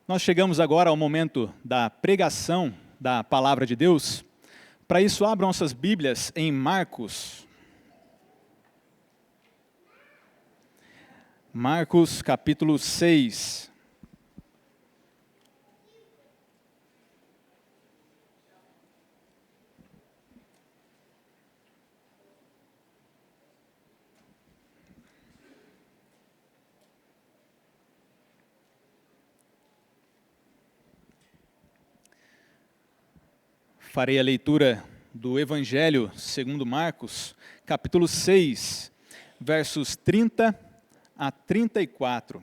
Nós chegamos agora ao momento da pregação da Palavra de Deus. Para isso, abram suas Bíblias em Marcos. Marcos, capítulo 6. Farei a leitura do Evangelho segundo Marcos, capítulo 6, versos 30 a 34.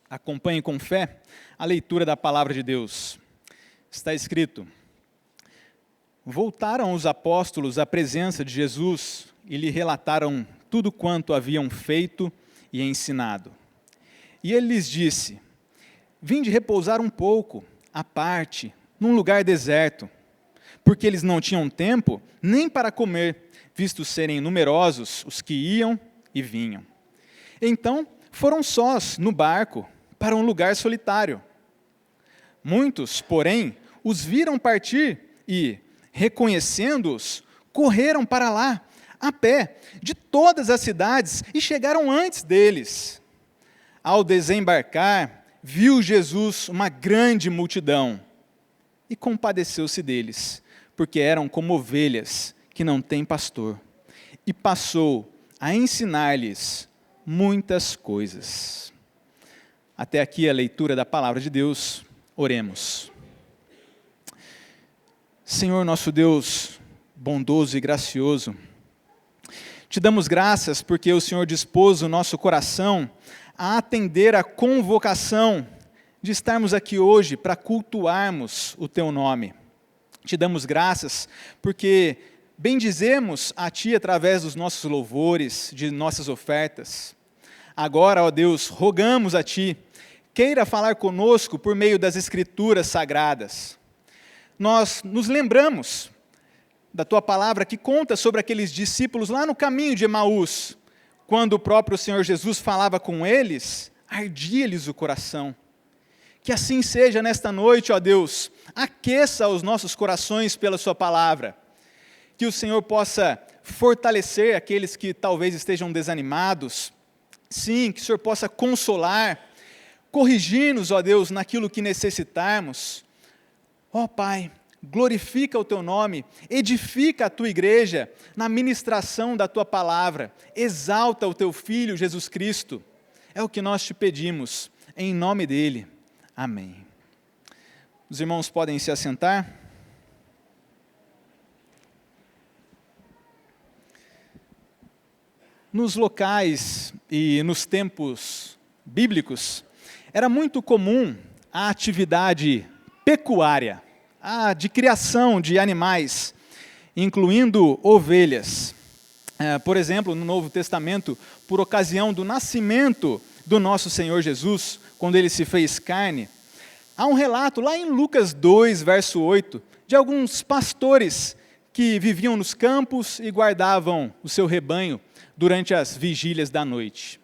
Acompanhe com fé a leitura da palavra de Deus. Está escrito: Voltaram os apóstolos à presença de Jesus e lhe relataram tudo quanto haviam feito e ensinado. E ele lhes disse: Vinde repousar um pouco, à parte, num lugar deserto, porque eles não tinham tempo nem para comer, visto serem numerosos os que iam e vinham. Então foram sós no barco para um lugar solitário. Muitos, porém, os viram partir e, reconhecendo-os, correram para lá, a pé, de todas as cidades, e chegaram antes deles. Ao desembarcar, viu Jesus uma grande multidão e compadeceu-se deles, porque eram como ovelhas que não têm pastor, e passou a ensinar-lhes muitas coisas. Até aqui a leitura da palavra de Deus. Oremos. Senhor nosso Deus, bondoso e gracioso, te damos graças porque o Senhor dispôs o nosso coração a atender a convocação de estarmos aqui hoje para cultuarmos o teu nome. Te damos graças porque bendizemos a Ti através dos nossos louvores, de nossas ofertas. Agora, ó Deus, rogamos a Ti, queira falar conosco por meio das Escrituras Sagradas. Nós nos lembramos da Tua palavra que conta sobre aqueles discípulos lá no caminho de Emaús, quando o próprio Senhor Jesus falava com eles, ardia-lhes o coração. Que assim seja nesta noite, ó Deus, aqueça os nossos corações pela Sua palavra. Que o Senhor possa fortalecer aqueles que talvez estejam desanimados. Sim, que o Senhor possa consolar, corrigir-nos, ó Deus, naquilo que necessitarmos. Ó Pai, glorifica o Teu nome, edifica a Tua igreja na ministração da Tua palavra, exalta o Teu Filho Jesus Cristo. É o que nós te pedimos, em nome dEle. Amém. Os irmãos podem se assentar. Nos locais e nos tempos bíblicos, era muito comum a atividade pecuária, a de criação de animais, incluindo ovelhas. Por exemplo, no Novo Testamento, por ocasião do nascimento do nosso Senhor Jesus, quando Ele se fez carne, há um relato lá em Lucas 2, verso 8, de alguns pastores que viviam nos campos e guardavam o seu rebanho durante as vigílias da noite.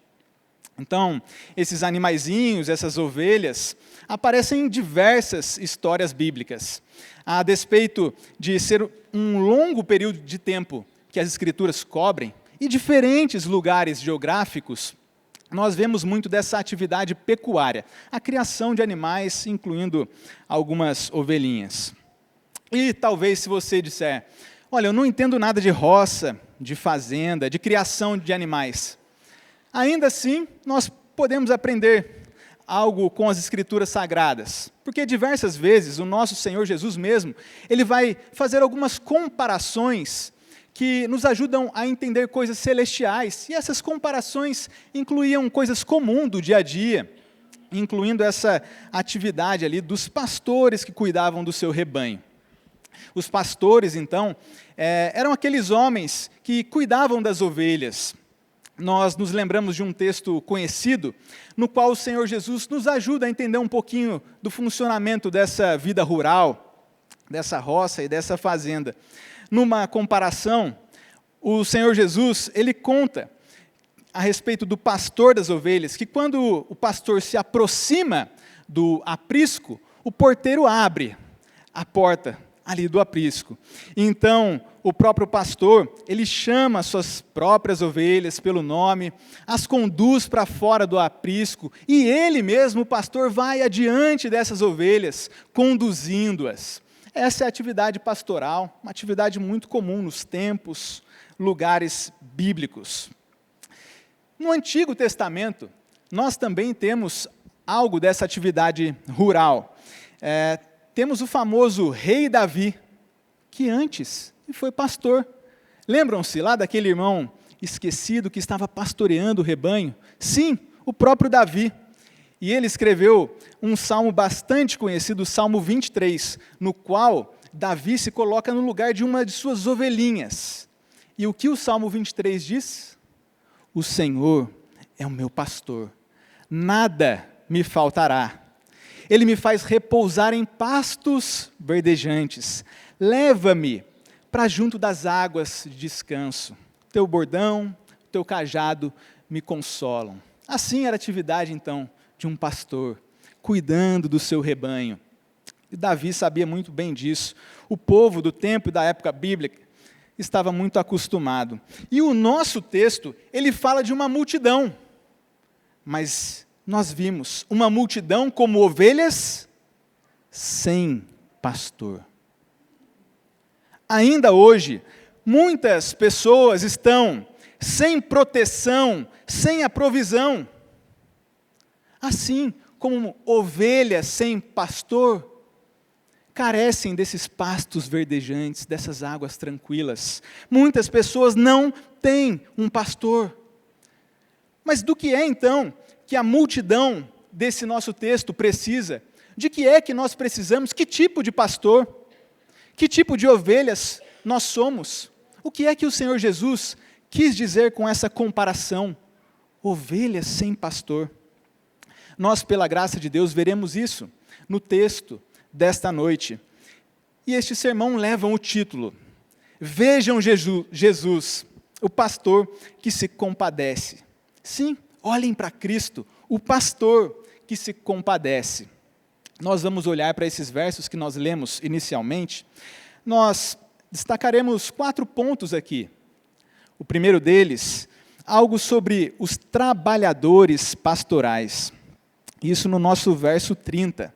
Então, esses animaizinhos, essas ovelhas, aparecem em diversas histórias bíblicas. A despeito de ser um longo período de tempo que as Escrituras cobrem, e diferentes lugares geográficos, nós vemos muito dessa atividade pecuária, a criação de animais, incluindo algumas ovelhinhas. E talvez se você disser, olha, eu não entendo nada de roça, de fazenda, de criação de animais. Ainda assim, nós podemos aprender algo com as Escrituras Sagradas, porque diversas vezes o nosso Senhor Jesus mesmo, Ele vai fazer algumas comparações que nos ajudam a entender coisas celestiais, e essas comparações incluíam coisas comuns do dia a dia, incluindo essa atividade ali dos pastores que cuidavam do seu rebanho. Os pastores, então, eram aqueles homens que cuidavam das ovelhas. Nós nos lembramos de um texto conhecido, no qual o Senhor Jesus nos ajuda a entender um pouquinho do funcionamento dessa vida rural, dessa roça e dessa fazenda. Numa comparação, o Senhor Jesus, Ele conta a respeito do pastor das ovelhas, que quando o pastor se aproxima do aprisco, o porteiro abre a porta ali do aprisco. Então, o próprio pastor, ele chama suas próprias ovelhas pelo nome, as conduz para fora do aprisco, e ele mesmo, o pastor, vai adiante dessas ovelhas, conduzindo-as. Essa é a atividade pastoral, uma atividade muito comum nos tempos, lugares bíblicos. No Antigo Testamento, nós também temos algo dessa atividade rural. Temos o famoso rei Davi, que antes foi pastor. Lembram-se lá daquele irmão esquecido que estava pastoreando o rebanho? Sim, o próprio Davi. E ele escreveu um salmo bastante conhecido, o Salmo 23, no qual Davi se coloca no lugar de uma de suas ovelhinhas. E o que o Salmo 23 diz? O Senhor é o meu pastor, nada me faltará. Ele me faz repousar em pastos verdejantes. Leva-me para junto das águas de descanso. Teu bordão, teu cajado me consolam. Assim era a atividade, então, de um pastor, cuidando do seu rebanho. E Davi sabia muito bem disso. O povo do tempo e da época bíblica estava muito acostumado. E o nosso texto, ele fala de uma multidão. Mas nós vimos uma multidão como ovelhas sem pastor. Ainda hoje, muitas pessoas estão sem proteção, sem a provisão. Assim como ovelhas sem pastor, carecem desses pastos verdejantes, dessas águas tranquilas. Muitas pessoas não têm um pastor. Mas do que é então que a multidão desse nosso texto precisa? De que é que nós precisamos? Que tipo de pastor? Que tipo de ovelhas nós somos? O que é que o Senhor Jesus quis dizer com essa comparação? Ovelhas sem pastor. Nós, pela graça de Deus, veremos isso no texto desta noite. E este sermão leva o título: Vejam Jesus, o pastor que se compadece. Sim, olhem para Cristo, o pastor que se compadece. Nós vamos olhar para esses versos que nós lemos inicialmente. Nós destacaremos 4 pontos aqui. O primeiro deles, algo sobre os trabalhadores pastorais. Isso no nosso verso 30.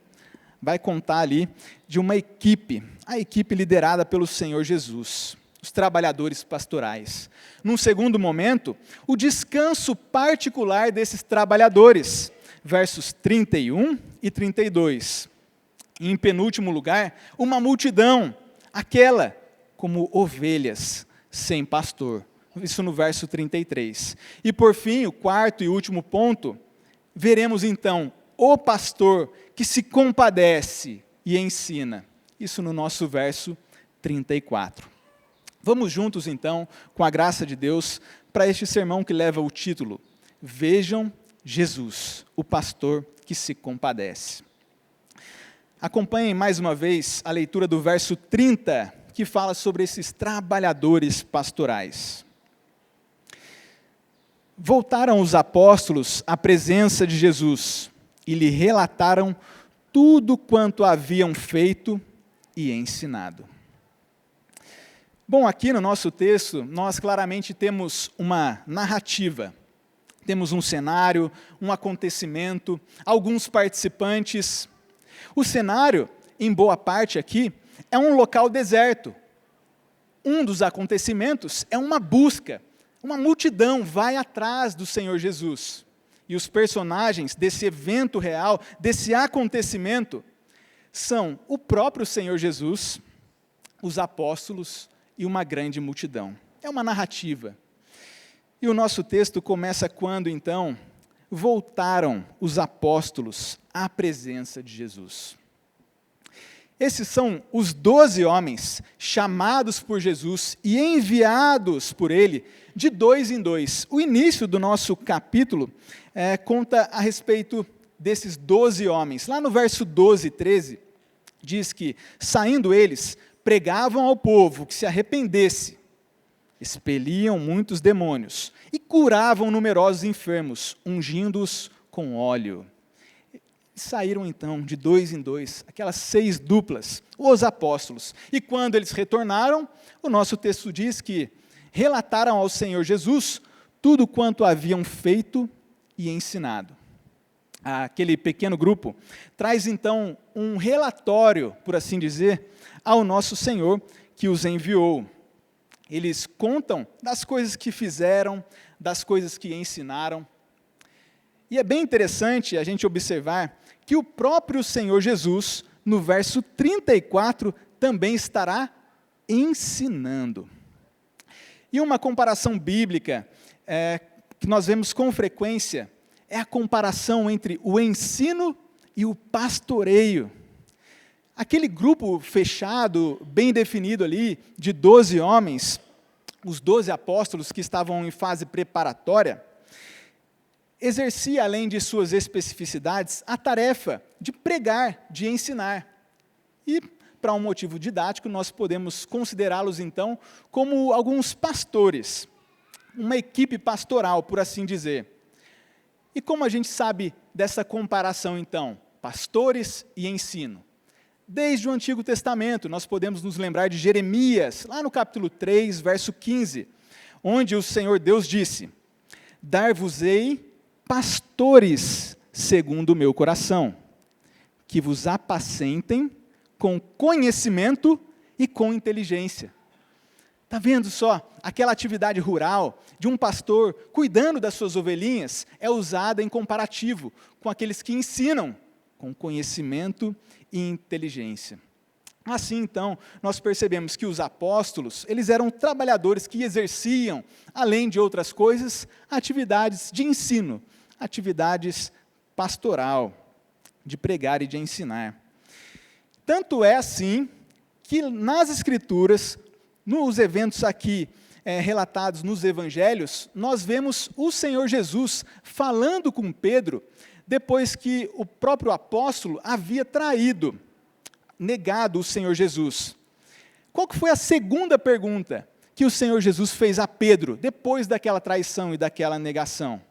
Vai contar ali de uma equipe, a equipe liderada pelo Senhor Jesus, os trabalhadores pastorais. Num segundo momento, o descanso particular desses trabalhadores, versos 31 e 32. E, em penúltimo lugar, uma multidão, aquela como ovelhas sem pastor. Isso no verso 33. E por fim, o quarto e último ponto, veremos então o pastor que se compadece e ensina. Isso no nosso verso 34. Vamos juntos então, com a graça de Deus, para este sermão que leva o título: Vejam Jesus, o pastor que se compadece. Acompanhem mais uma vez a leitura do verso 30, que fala sobre esses trabalhadores pastorais. Voltaram os apóstolos à presença de Jesus e lhe relataram tudo quanto haviam feito e ensinado. Bom, aqui no nosso texto, nós claramente temos uma narrativa. Temos um cenário, um acontecimento, alguns participantes. O cenário, em boa parte aqui, é um local deserto. Um dos acontecimentos é uma busca. Uma multidão vai atrás do Senhor Jesus. E os personagens desse evento real, desse acontecimento, são o próprio Senhor Jesus, os apóstolos e uma grande multidão. É uma narrativa. E o nosso texto começa quando, então, voltaram os apóstolos à presença de Jesus. Esses são os 12 homens chamados por Jesus e enviados por ele de 2 em 2. O início do nosso capítulo conta a respeito desses 12 homens. Lá no verso 12 e 13, diz que, saindo eles, pregavam ao povo que se arrependesse, expeliam muitos demônios e curavam numerosos enfermos, ungindo-os com óleo. E saíram então de 2 em 2, aquelas 6 duplas, os apóstolos. E quando eles retornaram, o nosso texto diz que relataram ao Senhor Jesus tudo quanto haviam feito e ensinado. Aquele pequeno grupo traz então um relatório, por assim dizer, ao nosso Senhor que os enviou. Eles contam das coisas que fizeram, das coisas que ensinaram. E é bem interessante a gente observar que o próprio Senhor Jesus, no verso 34, também estará ensinando. E uma comparação bíblica que nós vemos com frequência é a comparação entre o ensino e o pastoreio. Aquele grupo fechado, bem definido ali, de 12 homens, os 12 apóstolos que estavam em fase preparatória, exercia, além de suas especificidades, a tarefa de pregar, de ensinar. E, para um motivo didático, nós podemos considerá-los, então, como alguns pastores, uma equipe pastoral, por assim dizer. E como a gente sabe dessa comparação, então, pastores e ensino? Desde o Antigo Testamento, nós podemos nos lembrar de Jeremias, lá no capítulo 3, verso 15, onde o Senhor Deus disse: dar-vos-ei pastores segundo o meu coração, que vos apacentem com conhecimento e com inteligência. Está vendo só? Aquela atividade rural de um pastor cuidando das suas ovelhinhas é usada em comparativo com aqueles que ensinam com conhecimento e inteligência. Assim, então, nós percebemos que os apóstolos, eles eram trabalhadores que exerciam, além de outras coisas, atividades de ensino, atividades pastoral, de pregar e de ensinar. Tanto é assim que nas Escrituras, nos eventos aqui relatados nos Evangelhos, nós vemos o Senhor Jesus falando com Pedro, depois que o próprio apóstolo havia traído, negado o Senhor Jesus. Qual que foi a segunda pergunta que o Senhor Jesus fez a Pedro, depois daquela traição e daquela negação?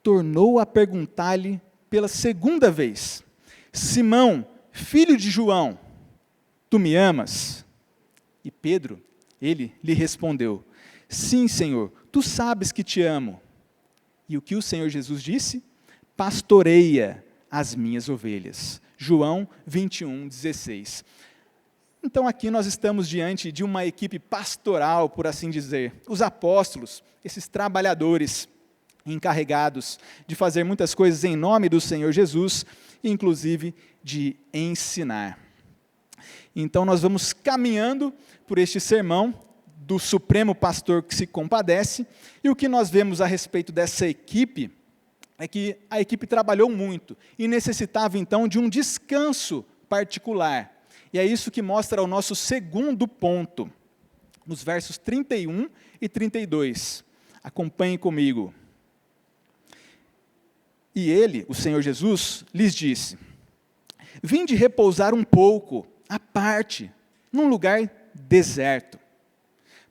Tornou a perguntar-lhe pela segunda vez: Simão, filho de João, tu me amas? E Pedro, ele lhe respondeu: sim, Senhor, tu sabes que te amo. E o que o Senhor Jesus disse? Pastoreia as minhas ovelhas. João 21:16. Então aqui nós estamos diante de uma equipe pastoral, por assim dizer. Os apóstolos, esses trabalhadores encarregados de fazer muitas coisas em nome do Senhor Jesus, inclusive de ensinar. Então nós vamos caminhando por este sermão do Supremo Pastor que se compadece, e o que nós vemos a respeito dessa equipe é que a equipe trabalhou muito e necessitava então de um descanso particular. E é isso que mostra o nosso segundo ponto, nos versos 31 e 32. Acompanhem comigo. E ele, o Senhor Jesus, lhes disse: vinde repousar um pouco, à parte, num lugar deserto,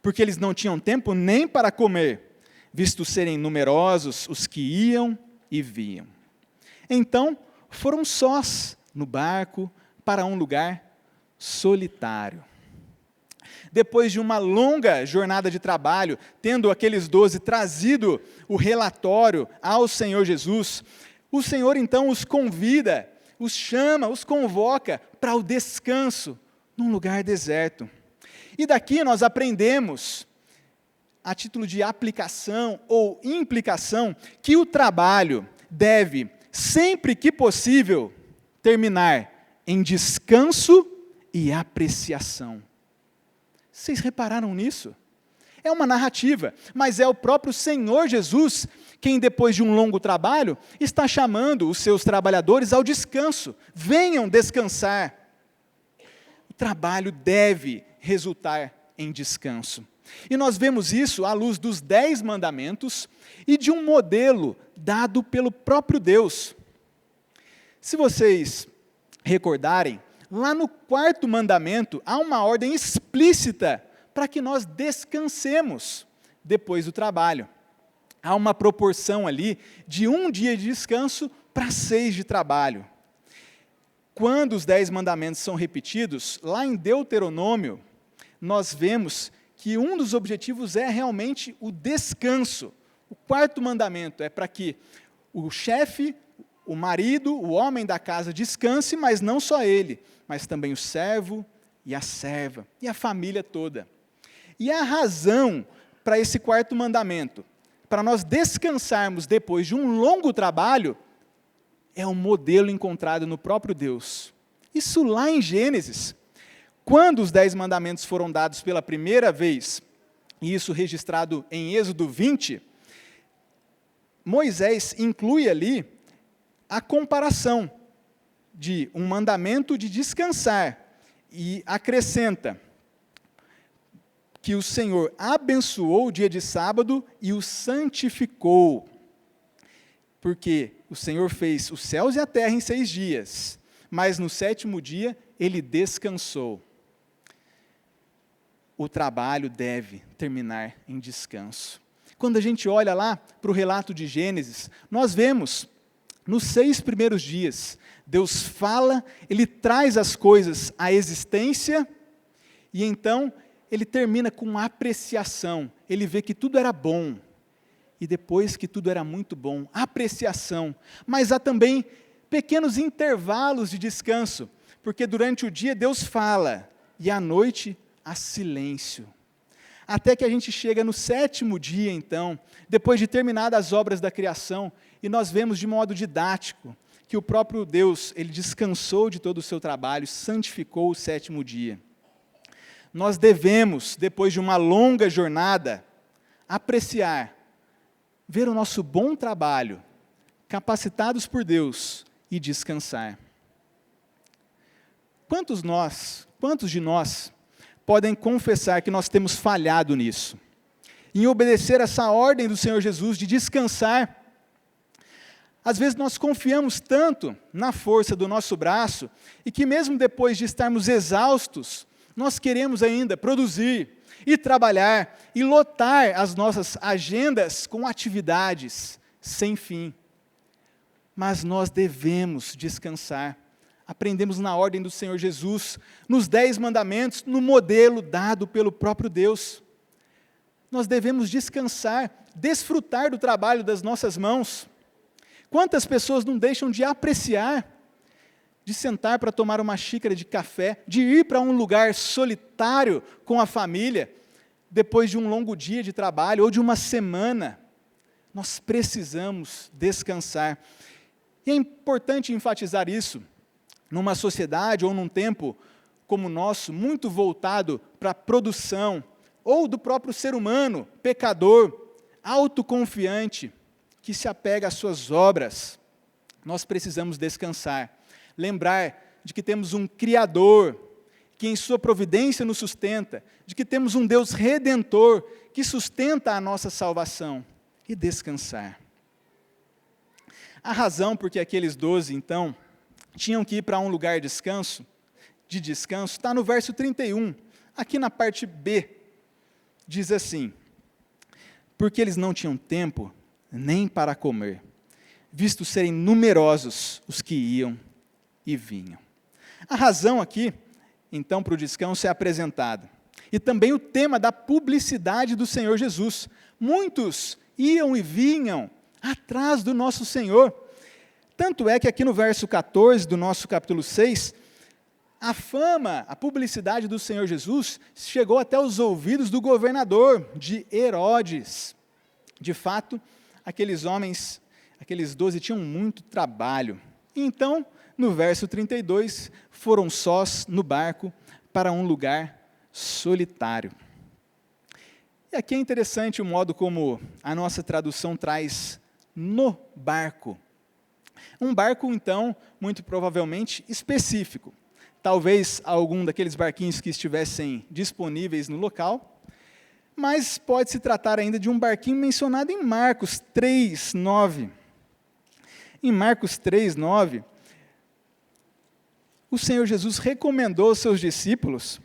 porque eles não tinham tempo nem para comer, visto serem numerosos os que iam e vinham. Então, foram sós no barco para um lugar solitário. Depois de uma longa jornada de trabalho, tendo aqueles 12 trazido o relatório ao Senhor Jesus, o Senhor então os convida, os chama, os convoca para o descanso num lugar deserto. E daqui nós aprendemos, a título de aplicação ou implicação, que o trabalho deve, sempre que possível, terminar em descanso e apreciação. Vocês repararam nisso? É uma narrativa, mas é o próprio Senhor Jesus quem, depois de um longo trabalho, está chamando os seus trabalhadores ao descanso. Venham descansar. O trabalho deve resultar em descanso. E nós vemos isso à luz dos 10 mandamentos e de um modelo dado pelo próprio Deus. Se vocês recordarem, lá no 4º mandamento, há uma ordem explícita para que nós descansemos depois do trabalho. Há uma proporção ali de um dia de descanso para 6 de trabalho. Quando os 10 mandamentos são repetidos, lá em Deuteronômio, nós vemos que um dos objetivos é realmente o descanso. O 4º mandamento é para que o chefe, o marido, o homem da casa descanse, mas não só ele, mas também o servo e a serva, e a família toda. E a razão para esse 4º mandamento, para nós descansarmos depois de um longo trabalho, é um modelo encontrado no próprio Deus. Isso lá em Gênesis. Quando os 10 mandamentos foram dados pela primeira vez, e isso registrado em Êxodo 20, Moisés inclui ali a comparação de um mandamento de descansar e acrescenta que o Senhor abençoou o dia de sábado e o santificou, porque o Senhor fez os céus e a terra em 6 dias, mas no 7º dia ele descansou. O trabalho deve terminar em descanso. Quando a gente olha lá para o relato de Gênesis, nós vemos, nos 6 primeiros dias, Deus fala, Ele traz as coisas à existência, e então Ele termina com apreciação. Ele vê que tudo era bom, e depois que tudo era muito bom, apreciação. Mas há também pequenos intervalos de descanso, porque durante o dia Deus fala, e à noite há silêncio. Até que a gente chega no 7º dia, então, depois de terminadas as obras da criação, e nós vemos de modo didático que o próprio Deus, Ele descansou de todo o seu trabalho, santificou o 7º dia. Nós devemos, depois de uma longa jornada, apreciar, ver o nosso bom trabalho, capacitados por Deus, e descansar. Quantos de nós podem confessar que nós temos falhado nisso, em obedecer essa ordem do Senhor Jesus de descansar? Às vezes nós confiamos tanto na força do nosso braço, e que mesmo depois de estarmos exaustos, nós queremos ainda produzir e trabalhar e lotar as nossas agendas com atividades sem fim. Mas nós devemos descansar. Aprendemos na ordem do Senhor Jesus, nos 10 mandamentos, no modelo dado pelo próprio Deus. Nós devemos descansar, desfrutar do trabalho das nossas mãos. Quantas pessoas não deixam de apreciar, de sentar para tomar uma xícara de café, de ir para um lugar solitário com a família, depois de um longo dia de trabalho ou de uma semana? Nós precisamos descansar. E é importante enfatizar isso, numa sociedade ou num tempo como o nosso, muito voltado para a produção, ou do próprio ser humano, pecador, autoconfiante, que se apega às suas obras. Nós precisamos descansar, lembrar de que temos um Criador, que em sua providência nos sustenta, de que temos um Deus Redentor, que sustenta a nossa salvação, e descansar. A razão por que aqueles 12, então, tinham que ir para um lugar de descanso, está no verso 31, aqui na parte B, diz assim: porque eles não tinham tempo nem para comer, visto serem numerosos os que iam e vinham. A razão aqui, então, para o descanso é apresentada, e também o tema da publicidade do Senhor Jesus. Muitos iam e vinham atrás do nosso Senhor. Tanto é que aqui no verso 14 do nosso capítulo 6, a fama, a publicidade do Senhor Jesus chegou até os ouvidos do governador, de Herodes. De fato, aqueles homens, aqueles 12, tinham muito trabalho. Então, no verso 32, foram sós no barco para um lugar solitário. E aqui é interessante o modo como a nossa tradução traz no barco. Um barco, então, muito provavelmente específico. Talvez algum daqueles barquinhos que estivessem disponíveis no local, mas pode se tratar ainda de um barquinho mencionado em Marcos 3:9. Em Marcos 3:9, o Senhor Jesus recomendou aos seus discípulos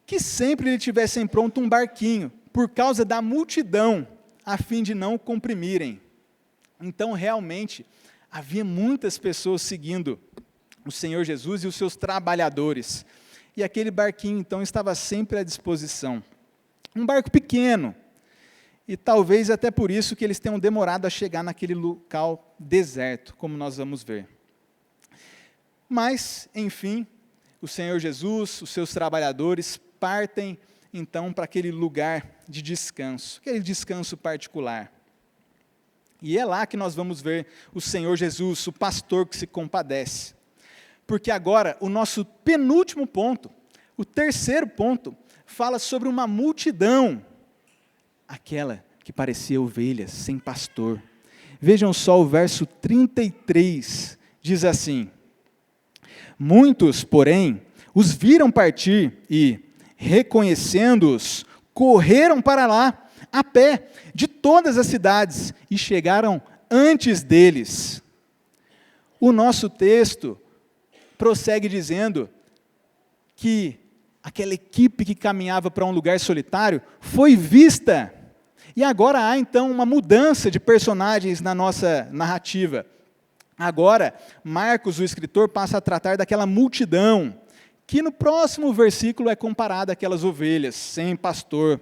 que sempre lhe tivessem pronto um barquinho, por causa da multidão, a fim de não o comprimirem. Então, realmente, Havia muitas pessoas seguindo o Senhor Jesus e os seus trabalhadores. E aquele barquinho, então, estava sempre à disposição. Um barco pequeno. E talvez até por isso que eles tenham demorado a chegar naquele local deserto, como nós vamos ver. Mas, enfim, o Senhor Jesus, os seus trabalhadores, partem, então, para aquele lugar de descanso, aquele descanso particular. E é lá que nós vamos ver o Senhor Jesus, o pastor que se compadece. Porque agora, o nosso penúltimo ponto, o terceiro ponto, fala sobre uma multidão, aquela que parecia ovelhas sem pastor. Vejam só o verso 33, diz assim: muitos, porém, os viram partir e, reconhecendo-os, correram para lá, a pé, de todas as cidades, e chegaram antes deles. O nosso texto prossegue dizendo que aquela equipe que caminhava para um lugar solitário foi vista. E agora há então uma mudança de personagens na nossa narrativa. Agora, Marcos, o escritor, passa a tratar daquela multidão, que no próximo versículo é comparada àquelas ovelhas sem pastor.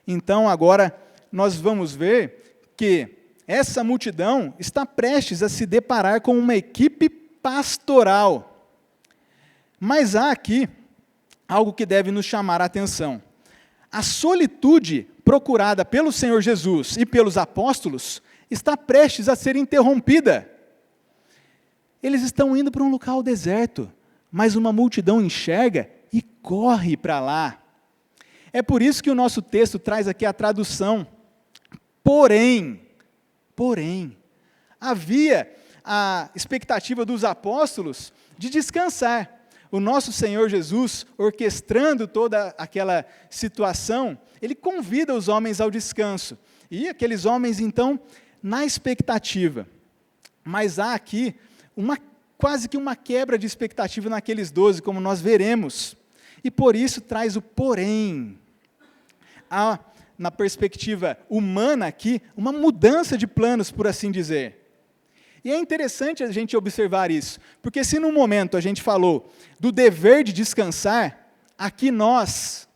Então, agora, nós vamos ver que essa multidão está prestes a se deparar com uma equipe pastoral. Mas há aqui algo que deve nos chamar a atenção. A solitude procurada pelo Senhor Jesus e pelos apóstolos está prestes a ser interrompida. Eles estão indo para um local deserto, mas uma multidão enxerga e corre para lá. É por isso que o nosso texto traz aqui a tradução. Porém, havia a expectativa dos apóstolos de descansar. O nosso Senhor Jesus, orquestrando toda aquela situação, ele convida os homens ao descanso. E aqueles homens, então, na expectativa. Mas há aqui quase que uma quebra de expectativa naqueles 12, como nós veremos. E por isso traz o porém. Há, na perspectiva humana aqui, uma mudança de planos, por assim dizer. E é interessante a gente observar isso, porque se no momento a gente falou do dever de descansar, aqui nós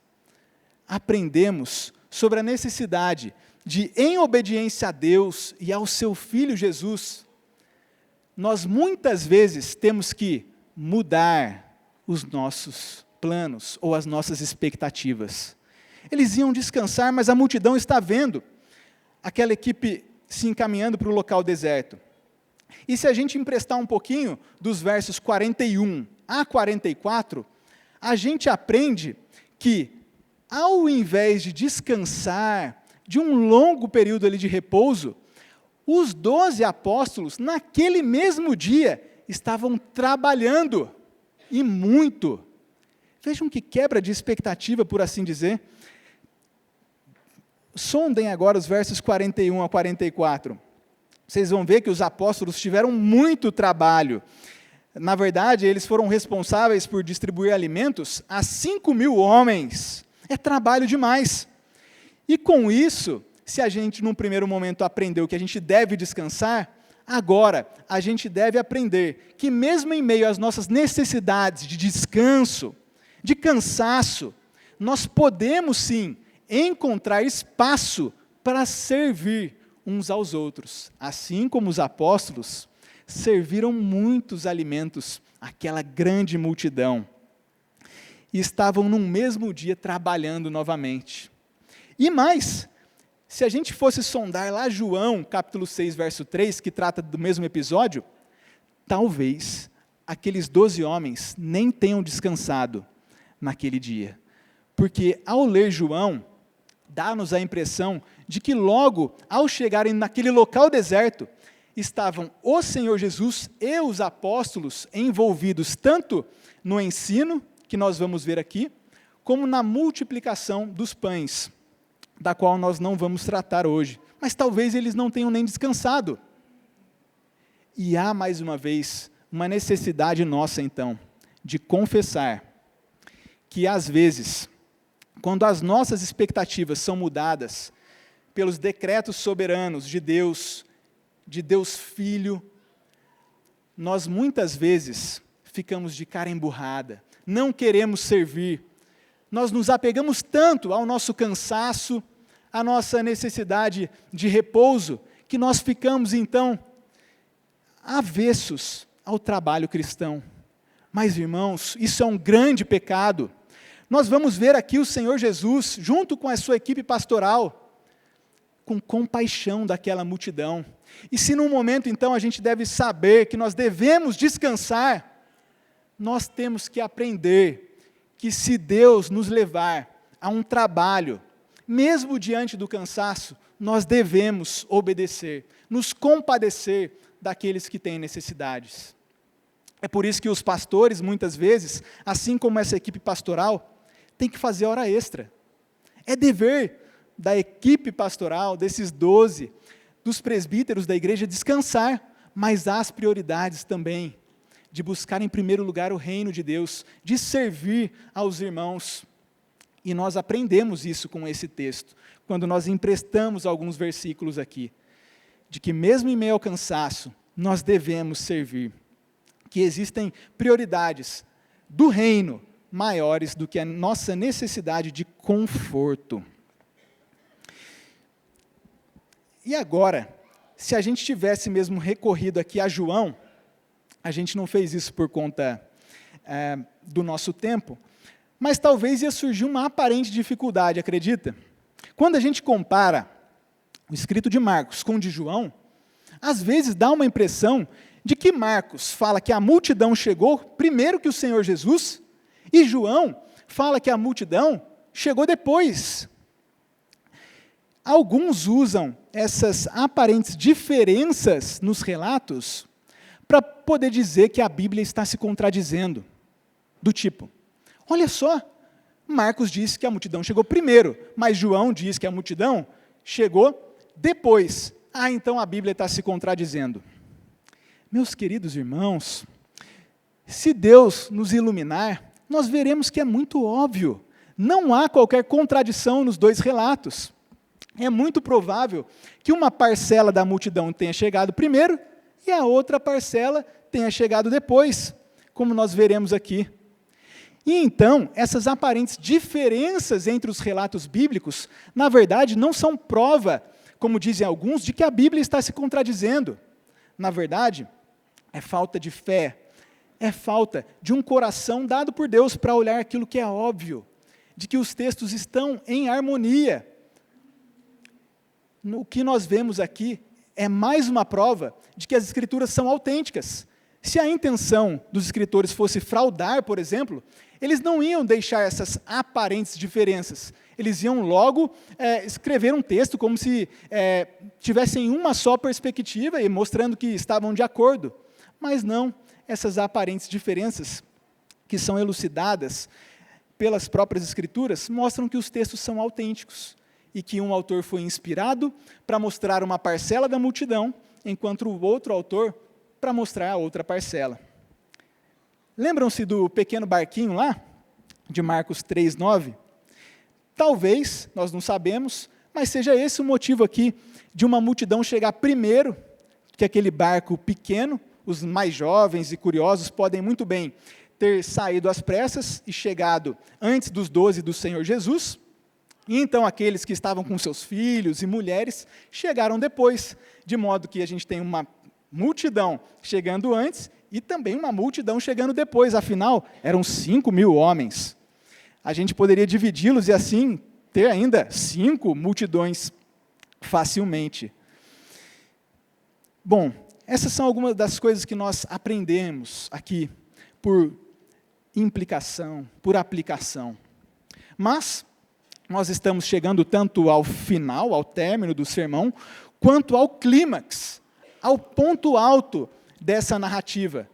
aprendemos sobre a necessidade de, em obediência a Deus e ao seu Filho Jesus, nós muitas vezes temos que mudar os nossos planos ou as nossas expectativas. Eles iam descansar, mas a multidão está vendo aquela equipe se encaminhando para o local deserto. E se a gente emprestar um pouquinho dos versos 41 a 44, a gente aprende que, ao invés de descansar, de um longo período ali de repouso, os 12 apóstolos, naquele mesmo dia, estavam trabalhando, e muito. Vejam que quebra de expectativa, por assim dizer. Sondem agora os versos 41 a 44. Vocês vão ver que os apóstolos tiveram muito trabalho. Na verdade, eles foram responsáveis por distribuir alimentos a 5.000 homens. É trabalho demais. E com isso, se a gente, num primeiro momento, aprendeu que a gente deve descansar, agora a gente deve aprender que mesmo em meio às nossas necessidades de descanso, de cansaço, nós podemos sim encontrar espaço para servir uns aos outros, assim como os apóstolos serviram muitos alimentos àquela grande multidão, e estavam num mesmo dia trabalhando novamente. E mais, se a gente fosse sondar lá João, capítulo 6, verso 3, que trata do mesmo episódio, talvez aqueles 12 homens nem tenham descansado naquele dia, porque ao ler João, dá-nos a impressão de que logo, ao chegarem naquele local deserto, estavam o Senhor Jesus e os apóstolos envolvidos tanto no ensino, que nós vamos ver aqui, como na multiplicação dos pães, da qual nós não vamos tratar hoje. Mas talvez eles não tenham nem descansado. E há, mais uma vez, uma necessidade nossa, então, de confessar que, às vezes, quando as nossas expectativas são mudadas pelos decretos soberanos de Deus de Deus Filho, nós muitas vezes ficamos de cara emburrada, não queremos servir, nós nos apegamos tanto ao nosso cansaço, à nossa necessidade de repouso, que nós ficamos então avessos ao trabalho cristão. Mas, irmãos, isso é um grande pecado. Nós vamos ver aqui o Senhor Jesus, junto com a sua equipe pastoral, com compaixão daquela multidão. E se num momento, então, a gente deve saber que nós devemos descansar, nós temos que aprender que se Deus nos levar a um trabalho, mesmo diante do cansaço, nós devemos obedecer, nos compadecer daqueles que têm necessidades. É por isso que os pastores, muitas vezes, assim como essa equipe pastoral, tem que fazer hora extra. É dever da equipe pastoral, desses 12, dos presbíteros da igreja, descansar, mas há as prioridades também, de buscar em primeiro lugar o reino de Deus, de servir aos irmãos. E nós aprendemos isso com esse texto, quando nós emprestamos alguns versículos aqui, de que mesmo em meio ao cansaço, nós devemos servir, que existem prioridades do reino maiores do que a nossa necessidade de conforto. E agora, se a gente tivesse mesmo recorrido aqui a João, a gente não fez isso por conta do nosso tempo, mas talvez ia surgir uma aparente dificuldade, acredita? Quando a gente compara o escrito de Marcos com o de João, às vezes dá uma impressão de que Marcos fala que a multidão chegou primeiro que o Senhor Jesus, e João fala que a multidão chegou depois. Alguns usam essas aparentes diferenças nos relatos para poder dizer que a Bíblia está se contradizendo. Do tipo, olha só, Marcos diz que a multidão chegou primeiro, mas João diz que a multidão chegou depois. Então a Bíblia está se contradizendo. Meus queridos irmãos, se Deus nos iluminar, nós veremos que é muito óbvio. Não há qualquer contradição nos dois relatos. É muito provável que uma parcela da multidão tenha chegado primeiro e a outra parcela tenha chegado depois, como nós veremos aqui. E então, essas aparentes diferenças entre os relatos bíblicos, na verdade, não são prova, como dizem alguns, de que a Bíblia está se contradizendo. Na verdade, é falta de fé, é falta de um coração dado por Deus para olhar aquilo que é óbvio, de que os textos estão em harmonia. O que nós vemos aqui é mais uma prova de que as Escrituras são autênticas. Se a intenção dos escritores fosse fraudar, por exemplo, eles não iam deixar essas aparentes diferenças. Eles iam logo escrever um texto como se tivessem uma só perspectiva e mostrando que estavam de acordo. Mas não, essas aparentes diferenças que são elucidadas pelas próprias Escrituras mostram que os textos são autênticos e que um autor foi inspirado para mostrar uma parcela da multidão, enquanto o outro autor para mostrar a outra parcela. Lembram-se do pequeno barquinho lá, de Marcos 3:9? Talvez, nós não sabemos, mas seja esse o motivo aqui de uma multidão chegar primeiro que aquele barco pequeno. Os mais jovens e curiosos podem muito bem ter saído às pressas e chegado antes dos 12 do Senhor Jesus, e então aqueles que estavam com seus filhos e mulheres chegaram depois, de modo que a gente tem uma multidão chegando antes e também uma multidão chegando depois, afinal, eram 5.000 homens. A gente poderia dividi-los e assim ter ainda 5 multidões facilmente. Bom, essas são algumas das coisas que nós aprendemos aqui, por implicação, por aplicação. Mas nós estamos chegando tanto ao final, ao término do sermão, quanto ao clímax, ao ponto alto dessa narrativa.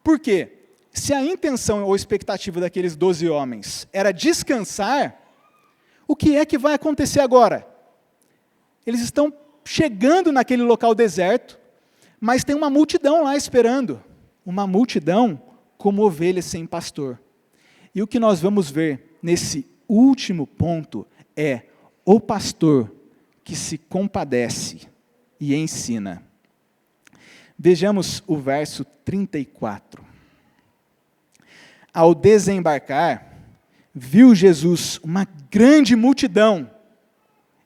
Por quê? Se a intenção ou expectativa daqueles 12 homens era descansar, o que é que vai acontecer agora? Eles estão chegando naquele local deserto, mas tem uma multidão lá esperando, uma multidão como ovelhas sem pastor. E o que nós vamos ver nesse último ponto é o pastor que se compadece e ensina. Vejamos o verso 34. Ao desembarcar, viu Jesus uma grande multidão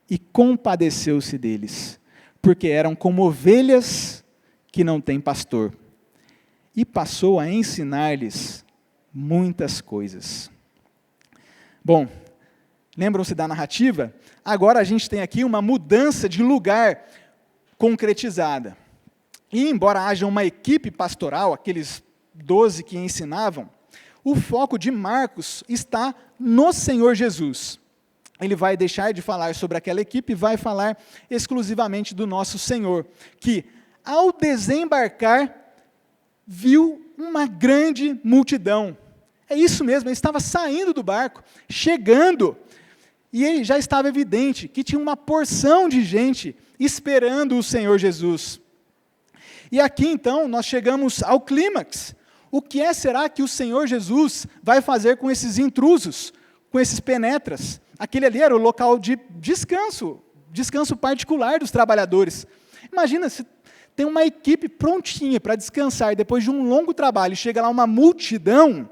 e compadeceu-se deles, porque eram como ovelhas que não têm pastor. E passou a ensinar-lhes muitas coisas. Bom, lembram-se da narrativa? Agora a gente tem aqui uma mudança de lugar concretizada. E embora haja uma equipe pastoral, aqueles 12 que ensinavam, o foco de Marcos está no Senhor Jesus. Ele vai deixar de falar sobre aquela equipe e vai falar exclusivamente do nosso Senhor, que ao desembarcar, viu uma grande multidão. É isso mesmo, ele estava saindo do barco, chegando, e ele já estava evidente que tinha uma porção de gente esperando o Senhor Jesus. E aqui então nós chegamos ao clímax. O que será que o Senhor Jesus vai fazer com esses intrusos, com esses penetras? Aquele ali era o local de descanso particular dos trabalhadores. Imagina se tem uma equipe prontinha para descansar, e depois de um longo trabalho, chega lá uma multidão.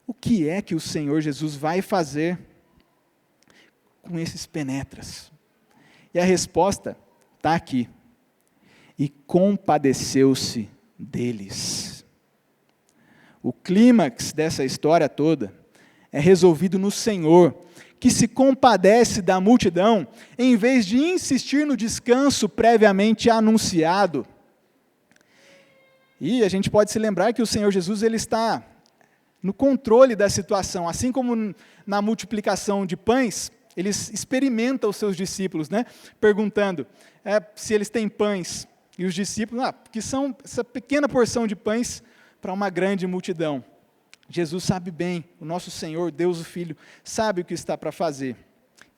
O que é que o Senhor Jesus vai fazer com esses penetras? E a resposta está aqui. E compadeceu-se deles. O clímax dessa história toda é resolvido no Senhor, que se compadece da multidão, em vez de insistir no descanso previamente anunciado. E a gente pode se lembrar que o Senhor Jesus ele está no controle da situação, assim como na multiplicação de pães, ele experimenta os seus discípulos, né, perguntando se eles têm pães, e os discípulos, que são essa pequena porção de pães para uma grande multidão. Jesus sabe bem, o nosso Senhor, Deus o Filho, sabe o que está para fazer.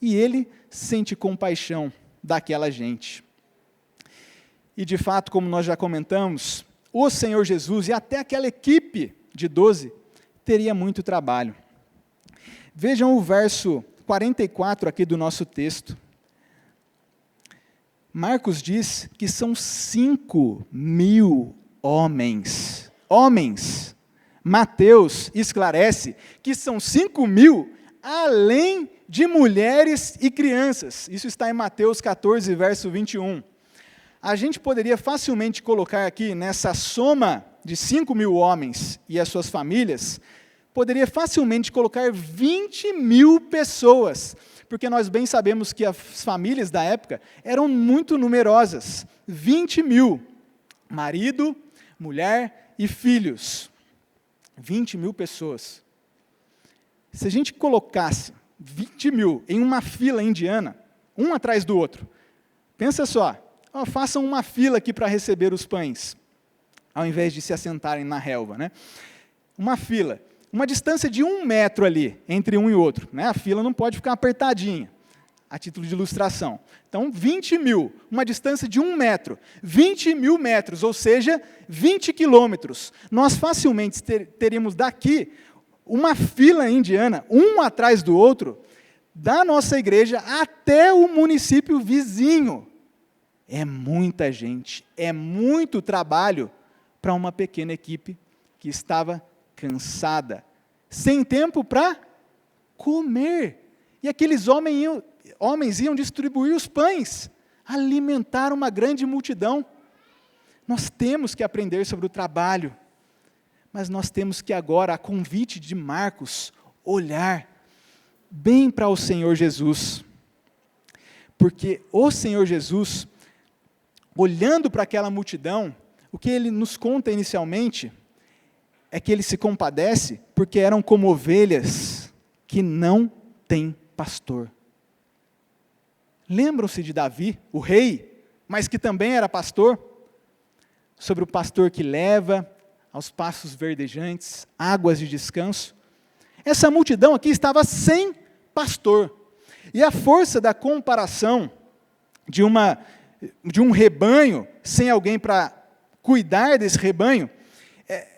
E ele sente compaixão daquela gente. E de fato, como nós já comentamos, o Senhor Jesus e até aquela equipe de 12 teria muito trabalho. Vejam o verso 44 aqui do nosso texto. Marcos diz que são 5.000 homens. Homens. Mateus esclarece que são 5.000 além de mulheres e crianças. Isso está em Mateus 14, verso 21. A gente poderia facilmente colocar aqui nessa soma de 5.000 homens e as suas famílias, poderia facilmente colocar 20.000 pessoas, porque nós bem sabemos que as famílias da época eram muito numerosas. 20.000, marido, mulher e filhos. 20.000 pessoas. Se a gente colocasse 20.000 em uma fila indiana, um atrás do outro, pensa só, façam uma fila aqui para receber os pães, ao invés de se assentarem na relva, né? Uma fila, uma distância de 1 metro ali, entre um e outro, né? A fila não pode ficar apertadinha, a título de ilustração. Então, 20.000, uma distância de 1 metro, 20.000 metros, ou seja, 20 quilômetros. Nós facilmente teríamos daqui uma fila indiana, um atrás do outro, da nossa igreja até o município vizinho. É muita gente, é muito trabalho para uma pequena equipe que estava cansada, sem tempo para comer. E aqueles homens iam distribuir os pães, alimentar uma grande multidão. Nós temos que aprender sobre o trabalho, mas nós temos que agora, a convite de Marcos, olhar bem para o Senhor Jesus. Porque o Senhor Jesus, olhando para aquela multidão, o que ele nos conta inicialmente é que ele se compadece porque eram como ovelhas que não têm pastor. Lembram-se de Davi, o rei, mas que também era pastor? Sobre o pastor que leva aos pastos verdejantes, águas de descanso. Essa multidão aqui estava sem pastor. E a força da comparação de um rebanho sem alguém para cuidar desse rebanho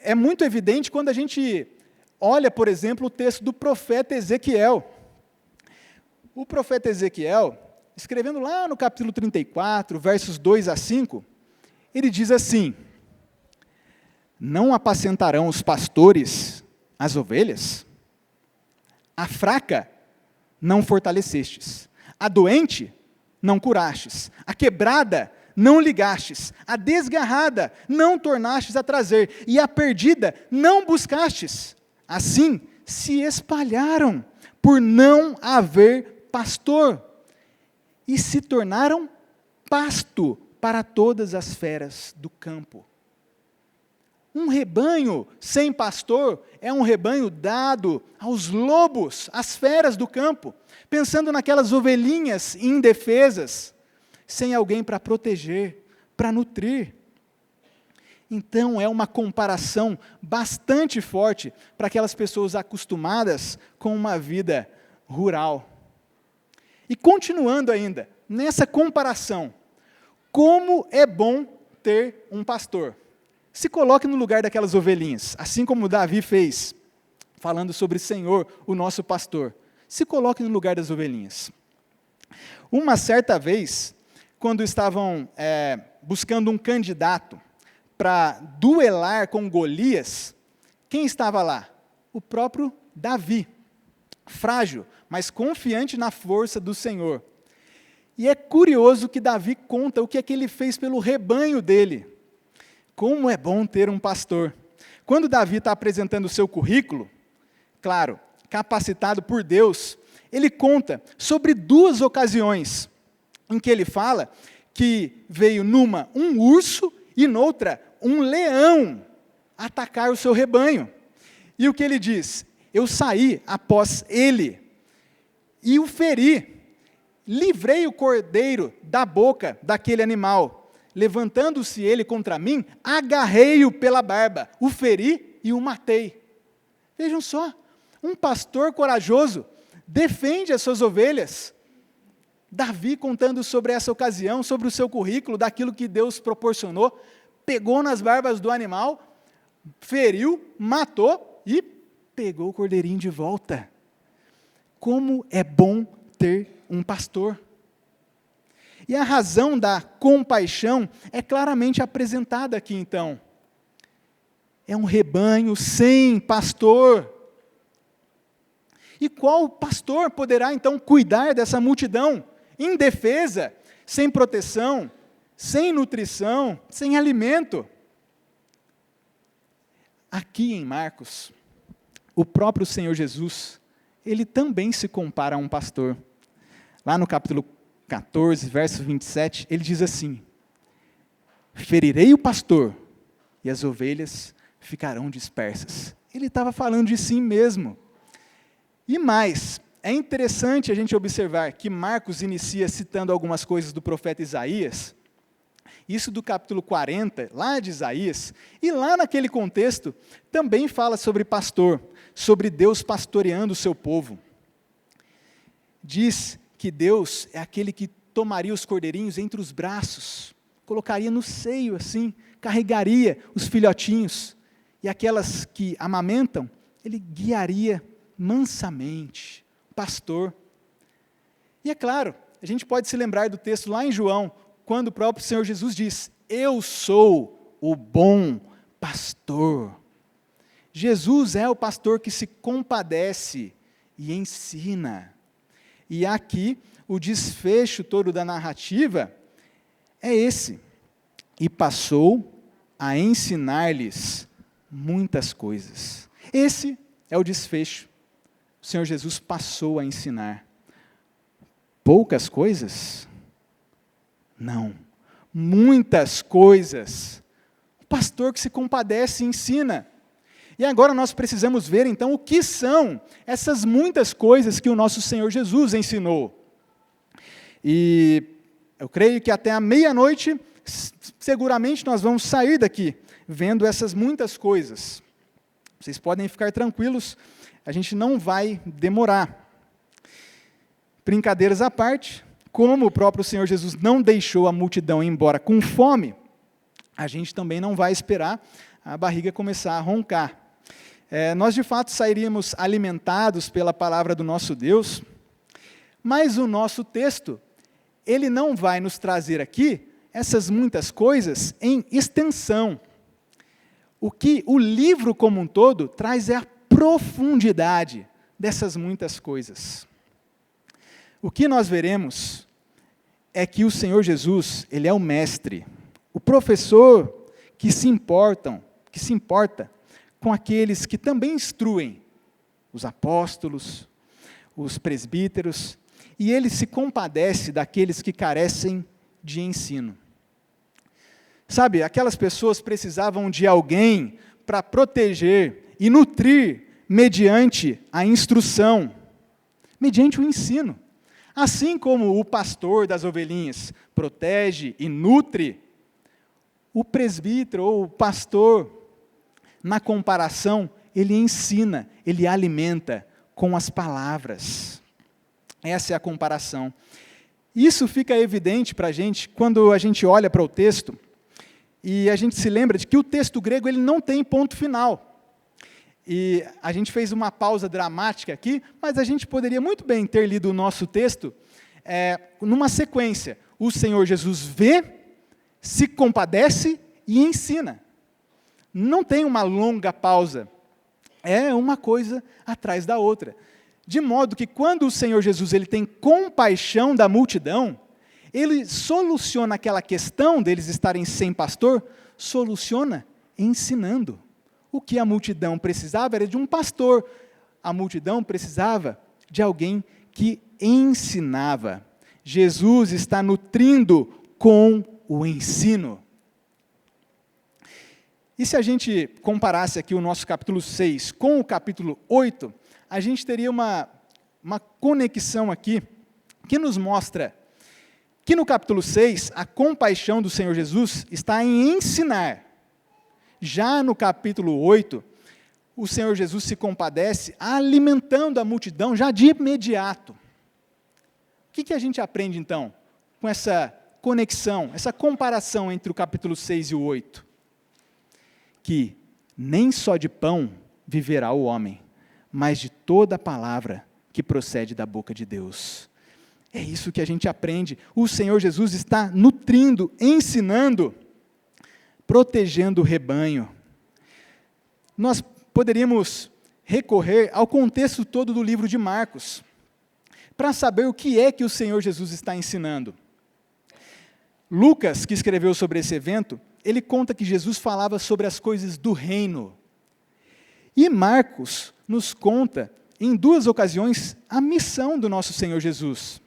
é muito evidente quando a gente olha, por exemplo, o texto do profeta Ezequiel. O profeta Ezequiel, escrevendo lá no capítulo 34, versos 2 a 5, ele diz assim: não apacentarão os pastores as ovelhas? A fraca não fortalecestes, a doente não curastes, a quebrada não ligastes, a desgarrada não tornastes a trazer, e a perdida não buscastes. Assim se espalharam, por não haver pastor, e se tornaram pasto para todas as feras do campo. Um rebanho sem pastor é um rebanho dado aos lobos, às feras do campo, pensando naquelas ovelhinhas indefesas, sem alguém para proteger, para nutrir. Então é uma comparação bastante forte para aquelas pessoas acostumadas com uma vida rural. E continuando ainda, nessa comparação, como é bom ter um pastor? Se coloque no lugar daquelas ovelhinhas, assim como Davi fez, falando sobre o Senhor, o nosso pastor. Se coloque no lugar das ovelhinhas. Uma certa vez, quando estavam buscando um candidato para duelar com Golias, quem estava lá? O próprio Davi, frágil, mas confiante na força do Senhor. E é curioso que Davi conta o que é que ele fez pelo rebanho dele. Como é bom ter um pastor. Quando Davi está apresentando o seu currículo, claro, capacitado por Deus, ele conta sobre 2 ocasiões em que ele fala que veio numa um urso e noutra um leão atacar o seu rebanho. E o que ele diz? Eu saí após ele e o feri, livrei o cordeiro da boca daquele animal. Levantando-se ele contra mim, agarrei-o pela barba, o feri e o matei. Vejam só, um pastor corajoso defende as suas ovelhas. Davi contando sobre essa ocasião, sobre o seu currículo, daquilo que Deus proporcionou, pegou nas barbas do animal, feriu, matou e pegou o cordeirinho de volta. Como é bom ter um pastor. E a razão da compaixão é claramente apresentada aqui então. É um rebanho sem pastor. E qual pastor poderá então cuidar dessa multidão indefesa, sem proteção, sem nutrição, sem alimento? Aqui em Marcos, o próprio Senhor Jesus, ele também se compara a um pastor. Lá no capítulo 14, verso 27, ele diz assim: ferirei o pastor, e as ovelhas ficarão dispersas. Ele estava falando de si mesmo. E mais, é interessante a gente observar que Marcos inicia citando algumas coisas do profeta Isaías, isso do capítulo 40, lá de Isaías, e lá naquele contexto, também fala sobre pastor, sobre Deus pastoreando o seu povo. Diz que Deus é aquele que tomaria os cordeirinhos entre os braços, colocaria no seio assim, carregaria os filhotinhos, e aquelas que amamentam, ele guiaria mansamente, pastor. E é claro, a gente pode se lembrar do texto lá em João, quando o próprio Senhor Jesus diz: eu sou o bom pastor. Jesus é o pastor que se compadece e ensina. E aqui, o desfecho todo da narrativa é esse. E passou a ensinar-lhes muitas coisas. Esse é o desfecho. O Senhor Jesus passou a ensinar. Poucas coisas? Não. Muitas coisas. O pastor que se compadece e ensina. E agora nós precisamos ver, então, o que são essas muitas coisas que o nosso Senhor Jesus ensinou. E eu creio que até a meia-noite, seguramente nós vamos sair daqui, vendo essas muitas coisas. Vocês podem ficar tranquilos, a gente não vai demorar. Brincadeiras à parte, como o próprio Senhor Jesus não deixou a multidão ir embora com fome, a gente também não vai esperar a barriga começar a roncar. Nós, de fato, sairíamos alimentados pela palavra do nosso Deus, mas o nosso texto, ele não vai nos trazer aqui essas muitas coisas em extensão. O que o livro como um todo traz é a profundidade dessas muitas coisas. O que nós veremos é que o Senhor Jesus, Ele é o mestre, o professor que se importa com aqueles que também instruem, os apóstolos, os presbíteros, e Ele se compadece daqueles que carecem de ensino. Sabe, aquelas pessoas precisavam de alguém para proteger e nutrir mediante a instrução, mediante o ensino. Assim como o pastor das ovelhinhas protege e nutre, o presbítero ou o pastor, na comparação, ele ensina, ele alimenta com as palavras. Essa é a comparação. Isso fica evidente para a gente quando a gente olha para o texto e a gente se lembra de que o texto grego ele não tem ponto final. E a gente fez uma pausa dramática aqui, mas a gente poderia muito bem ter lido o nosso texto numa sequência. O Senhor Jesus vê, se compadece e ensina. Não tem uma longa pausa. É uma coisa atrás da outra. De modo que quando o Senhor Jesus ele tem compaixão da multidão, ele soluciona aquela questão deles estarem sem pastor, soluciona ensinando. O que a multidão precisava era de um pastor. A multidão precisava de alguém que ensinava. Jesus está nutrindo com o ensino. E se a gente comparasse aqui o nosso capítulo 6 com o capítulo 8, a gente teria uma conexão aqui que nos mostra que no capítulo 6, a compaixão do Senhor Jesus está em ensinar. Já no capítulo 8, o Senhor Jesus se compadece alimentando a multidão já de imediato. O que a gente aprende então com essa conexão, essa comparação entre o capítulo 6 e o 8? Que nem só de pão viverá o homem, mas de toda a palavra que procede da boca de Deus. É isso que a gente aprende. O Senhor Jesus está nutrindo, ensinando, protegendo o rebanho. Nós poderíamos recorrer ao contexto todo do livro de Marcos, para saber o que é que o Senhor Jesus está ensinando. Lucas, que escreveu sobre esse evento, ele conta que Jesus falava sobre as coisas do reino. E Marcos nos conta, em 2 ocasiões, a missão do nosso Senhor Jesus.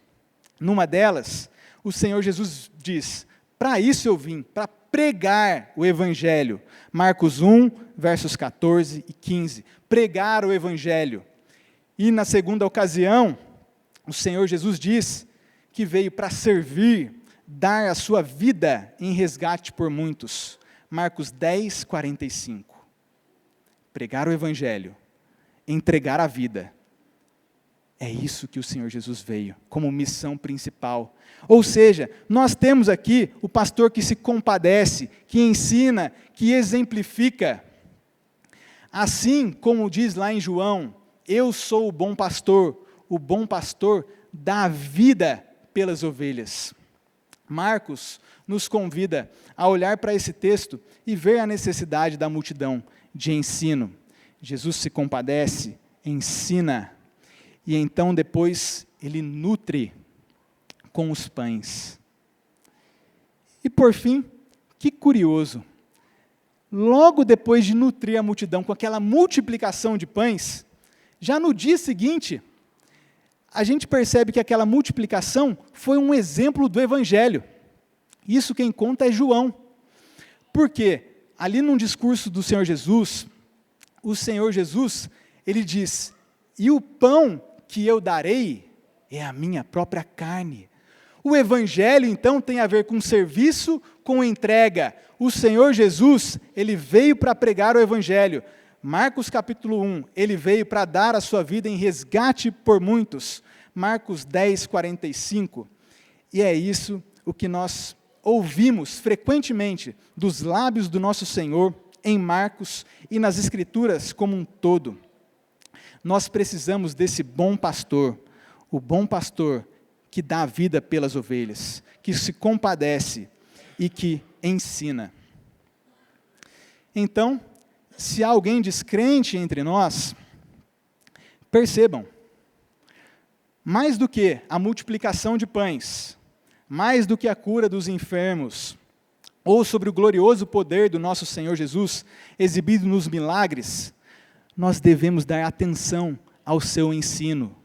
Numa delas, o Senhor Jesus diz, para isso eu vim, para pregar o Evangelho. Marcos 1, versos 14 e 15. Pregar o Evangelho. E na segunda ocasião, o Senhor Jesus diz que veio para servir, dar a sua vida em resgate por muitos. Marcos 10, 45. Pregar o Evangelho, entregar a vida. É isso que o Senhor Jesus veio, como missão principal. Ou seja, nós temos aqui o pastor que se compadece, que ensina, que exemplifica. Assim como diz lá em João, eu sou o bom pastor dá vida pelas ovelhas. Marcos nos convida a olhar para esse texto e ver a necessidade da multidão de ensino. Jesus se compadece, ensina, e então depois ele nutre com os pães. E por fim, que curioso, logo depois de nutrir a multidão com aquela multiplicação de pães, já no dia seguinte, a gente percebe que aquela multiplicação foi um exemplo do Evangelho. Isso quem conta é João. Por quê? Ali num discurso do Senhor Jesus, o Senhor Jesus, ele diz, e o pão que eu darei é a minha própria carne. O Evangelho, então, tem a ver com serviço, com entrega. O Senhor Jesus, ele veio para pregar o Evangelho. Marcos capítulo 1, ele veio para dar a sua vida em resgate por muitos. Marcos 10, 45. E é isso o que nós ouvimos frequentemente dos lábios do nosso Senhor em Marcos e nas Escrituras como um todo. Nós precisamos desse bom pastor, o bom pastor que dá a vida pelas ovelhas, que se compadece e que ensina. Então, se há alguém descrente entre nós, percebam, mais do que a multiplicação de pães, mais do que a cura dos enfermos, ou sobre o glorioso poder do nosso Senhor Jesus, exibido nos milagres, nós devemos dar atenção ao seu ensino,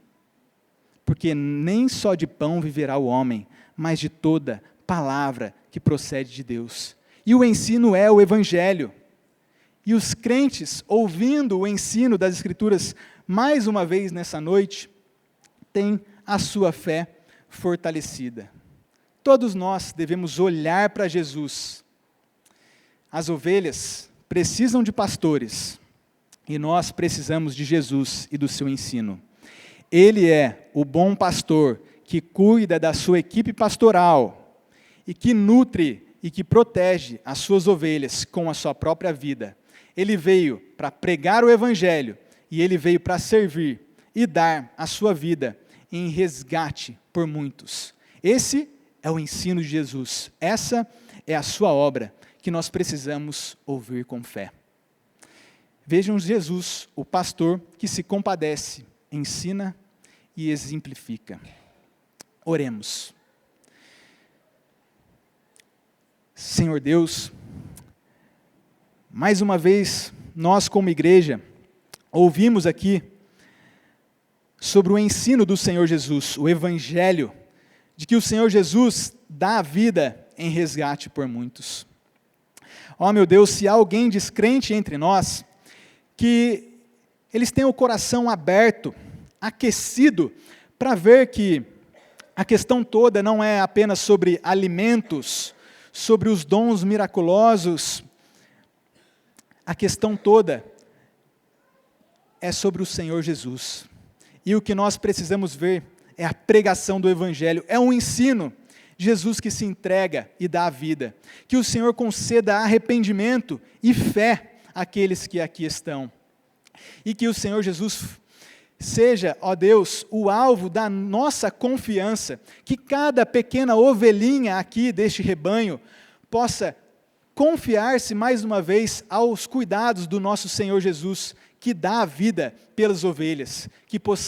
porque nem só de pão viverá o homem, mas de toda palavra que procede de Deus. E o ensino é o Evangelho. E os crentes, ouvindo o ensino das Escrituras, mais uma vez nessa noite, têm a sua fé fortalecida. Todos nós devemos olhar para Jesus. As ovelhas precisam de pastores, e nós precisamos de Jesus e do seu ensino. Ele é o bom pastor que cuida da sua equipe pastoral e que nutre e que protege as suas ovelhas com a sua própria vida. Ele veio para pregar o Evangelho e ele veio para servir e dar a sua vida em resgate por muitos. Esse é o ensino de Jesus. Essa é a sua obra que nós precisamos ouvir com fé. Vejam Jesus, o pastor que se compadece, ensina e exemplifica. Oremos. Senhor Deus, mais uma vez, nós como igreja, ouvimos aqui sobre o ensino do Senhor Jesus, o Evangelho, de que o Senhor Jesus dá a vida em resgate por muitos. Ó meu Deus, se há alguém descrente entre nós, que eles tenham o coração aberto, aquecido, para ver que a questão toda não é apenas sobre alimentos, sobre os dons miraculosos, a questão toda é sobre o Senhor Jesus. E o que nós precisamos ver é a pregação do Evangelho, é um ensino, Jesus que se entrega e dá a vida. Que o Senhor conceda arrependimento e fé àqueles que aqui estão. E que o Senhor Jesus seja, ó Deus, o alvo da nossa confiança, que cada pequena ovelhinha aqui deste rebanho possa confiar-se mais uma vez aos cuidados do nosso Senhor Jesus, que dá a vida pelas ovelhas, que possamos